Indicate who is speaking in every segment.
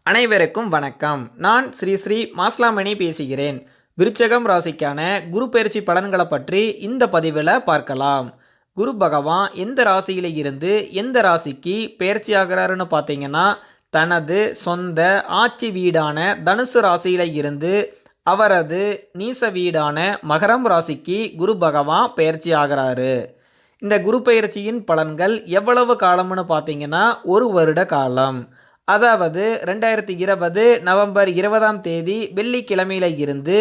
Speaker 1: அனைவருக்கும் வணக்கம். நான் ஸ்ரீ ஸ்ரீ மாஸ்லாமணி பேசுகிறேன். விருச்சகம் ராசிக்கான குரு பயிற்சி பலன்களை பற்றி இந்த பதிவில் பார்க்கலாம். குரு பகவான் எந்த ராசியில இருந்து எந்த ராசிக்கு பயிற்சி ஆகிறாருன்னு பார்த்தீங்கன்னா, தனது சொந்த ஆட்சி வீடான தனுசு ராசியில இருந்து அவரது நீச வீடான மகரம் ராசிக்கு குரு பகவான் பயிற்சி ஆகிறாரு. இந்த குரு பயிற்சியின் பலன்கள் எவ்வளவு காலம்னு பார்த்தீங்கன்னா, 1 வருட காலம். அதாவது 2020 நவம்பர் 20ஆம் தேதி வெள்ளிக்கிழமையில இருந்து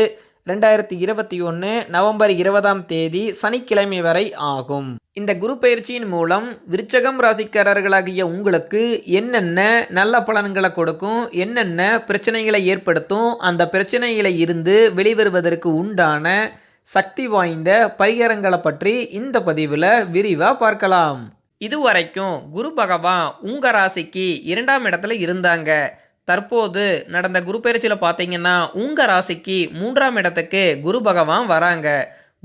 Speaker 1: 2021 நவம்பர் 20ஆம் தேதி சனிக்கிழமை வரை ஆகும். இந்த குரு பயிற்சியின் மூலம் விருச்சகம் ராசிக்காரர்களாகிய உங்களுக்கு என்னென்ன நல்ல பலன்களை கொடுக்கும், என்னென்ன பிரச்சனைகளை ஏற்படுத்தும், அந்த பிரச்சனைகளை இருந்து வெளிவருவதற்கு உண்டான சக்தி வாய்ந்த பரிகாரங்களை பற்றி இந்த பதிவில் விரிவாக பார்க்கலாம். இதுவரைக்கும் குரு பகவான் உங்கள் ராசிக்கு 2ஆம் இடத்துல இருந்தாங்க. தற்போது நடந்த குரு பயிற்சியில் பார்த்தீங்கன்னா உங்கள் ராசிக்கு 3ஆம் இடத்துக்கு குரு பகவான் வராங்க.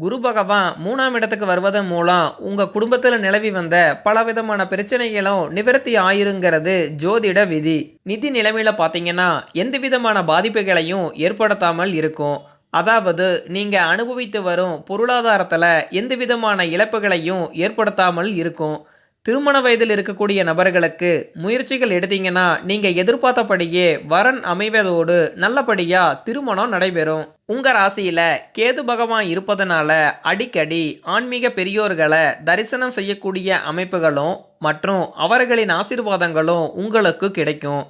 Speaker 1: குரு பகவான் 3ஆம் இடத்துக்கு வருவதன் மூலம் உங்கள் குடும்பத்தில் நிலவி வந்த பலவிதமான பிரச்சனைகளும் நிவர்த்தி ஆயிருங்கிறது ஜோதிட விதி. நிதி நிலைமையில் பார்த்தீங்கன்னா எந்த விதமான பாதிப்புகளையும் ஏற்படுத்தாமல் இருக்கும். அதாவது நீங்கள் அனுபவித்து வரும் பொருளாதாரத்தில் எந்த விதமான இழப்புகளையும் ஏற்படுத்தாமல் இருக்கும். திருமண வயதில் இருக்கக்கூடிய நபர்களுக்கு முயற்சிகள் எடுத்தீங்கன்னா நீங்கள் எதிர்பார்த்தபடியே வரன் அமைவதோடு நல்லபடியாக திருமணம் நடைபெறும். உங்கள் ராசியில் கேது பகவான் இருப்பதனால அடிக்கடி ஆன்மீக பெரியோர்களை தரிசனம் செய்யக்கூடிய அமைப்புகளும் மற்றும் அவர்களின் ஆசீர்வாதங்களும் உங்களுக்கு கிடைக்கும்.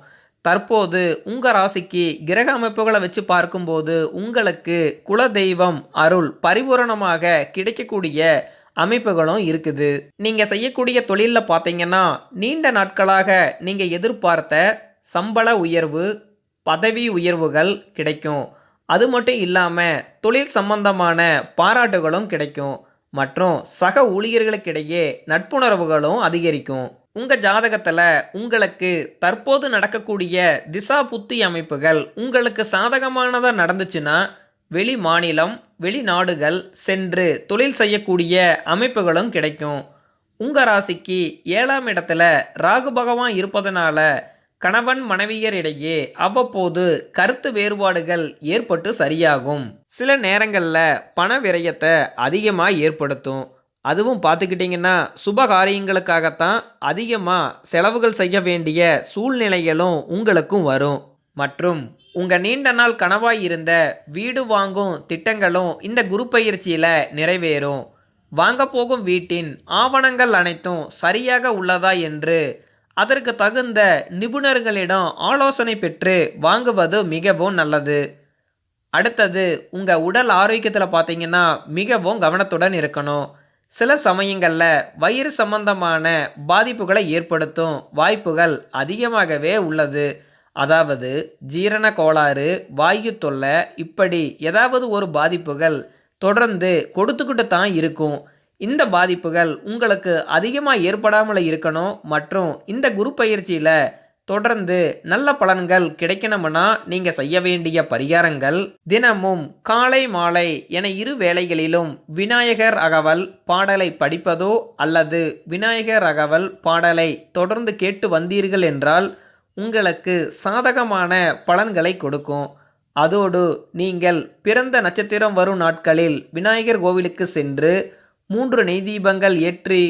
Speaker 1: தற்போது உங்கள் ராசிக்கு கிரக அமைப்புகளை வச்சு பார்க்கும்போது உங்களுக்கு குலதெய்வம் அருள் பரிபூரணமாக கிடைக்கக்கூடிய அமைப்புகளும் இருக்குது. நீங்கள் செய்யக்கூடிய தொழிலில் பார்த்தீங்கன்னா நீண்ட நாட்களாக நீங்கள் எதிர்பார்த்த சம்பள உயர்வு, பதவி உயர்வுகள் கிடைக்கும். அது மட்டும் இல்லாமல் தொழில் சம்பந்தமான பாராட்டுகளும் கிடைக்கும் மற்றும் சக ஊழியர்களுக்கிடையே நட்புணர்வுகளும் அதிகரிக்கும். உங்கள் ஜாதகத்தில் உங்களுக்கு தற்போது நடக்கக்கூடிய திசா புத்தி அமைப்புகள் உங்களுக்கு சாதகமானதாக நடந்துச்சுன்னா வெளி மாநிலம் வெளிநாடுகள் சென்று தொழில் செய்யக்கூடிய அமைப்புகளும் கிடைக்கும். உங்கள் ராசிக்கு 7ஆம் இடத்துல ராகு பகவான் இருப்பதனால கணவன் மனைவியரிடையே அவ்வப்போது கருத்து வேறுபாடுகள் ஏற்பட்டு சரியாகும். சில நேரங்களில் பண விரயத்தை அதிகமாக ஏற்படுத்தும். அதுவும் பார்த்துக்கிட்டிங்கன்னா சுப காரியங்களுக்காகத்தான் அதிகமாக செலவுகள் செய்ய வேண்டிய சூழ்நிலைகளும் உங்களுக்கும் வரும். மற்றும் உங்கள் நீண்ட நாள் கனவாய் இருந்த வீடு வாங்கும் திட்டங்களும் இந்த குரு பயிற்சியில் நிறைவேறும். வாங்க போகும் வீட்டின் ஆவணங்கள் அனைத்தும் சரியாக உள்ளதா என்று அதற்கு தகுந்த நிபுணர்களிடம் ஆலோசனை பெற்று வாங்குவது மிகவும் நல்லது. அடுத்தது உங்கள் உடல் ஆரோக்கியத்தில் பார்த்தீங்கன்னா மிகவும் கவனத்துடன் இருக்கணும். சில சமயங்களில் வயிறு சம்பந்தமான பாதிப்புகளை ஏற்படுத்தும் வாய்ப்புகள் அதிகமாகவே உள்ளது. அதாவது ஜீரண கோளாறு, வாயு தொல்லை, இப்படி ஏதாவது ஒரு பாதிப்புகள் தொடர்ந்து கொடுத்துக்கிட்டு தான் இருக்கும். இந்த பாதிப்புகள் உங்களுக்கு அதிகமாக ஏற்படாமல் இருக்கணும் மற்றும் இந்த குரு பயிற்சியில் தொடர்ந்து நல்ல பலன்கள் கிடைக்கணும்னா நீங்கள் செய்ய வேண்டிய பரிகாரங்கள், தினமும் காலை மாலை என 2 வேளைகளிலும் விநாயகர் அகவல் பாடலை படிப்பதோ அல்லது விநாயகர் அகவல் பாடலை தொடர்ந்து கேட்டு வந்தீர்கள் என்றால் உங்களுக்கு சாதகமான பலன்களை கொடுக்கும். அதோடு நீங்கள் பிறந்த நட்சத்திரம் வரும் நாட்களில் விநாயகர் கோவிலுக்கு சென்று 3 நெய் தீபங்கள் ஏற்றி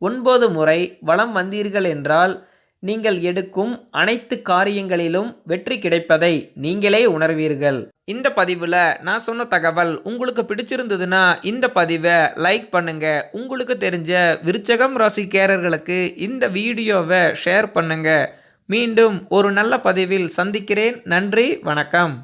Speaker 1: 9 முறை வலம் வந்தீர்கள் என்றால் நீங்கள் எடுக்கும் அனைத்து காரியங்களிலும் வெற்றி கிடைப்பதை நீங்களே உணர்வீர்கள். இந்த பதிவில் நான் சொன்ன தகவல் உங்களுக்கு பிடிச்சிருந்ததுன்னா இந்த பதிவை லைக் பண்ணுங்க. உங்களுக்கு தெரிஞ்ச விருச்சகம் ராசிக்காரர்களுக்கு இந்த வீடியோவை ஷேர் பண்ணுங்க. மீண்டும் ஒரு நல்ல பதிவில் சந்திக்கிறேன். நன்றி, வணக்கம்.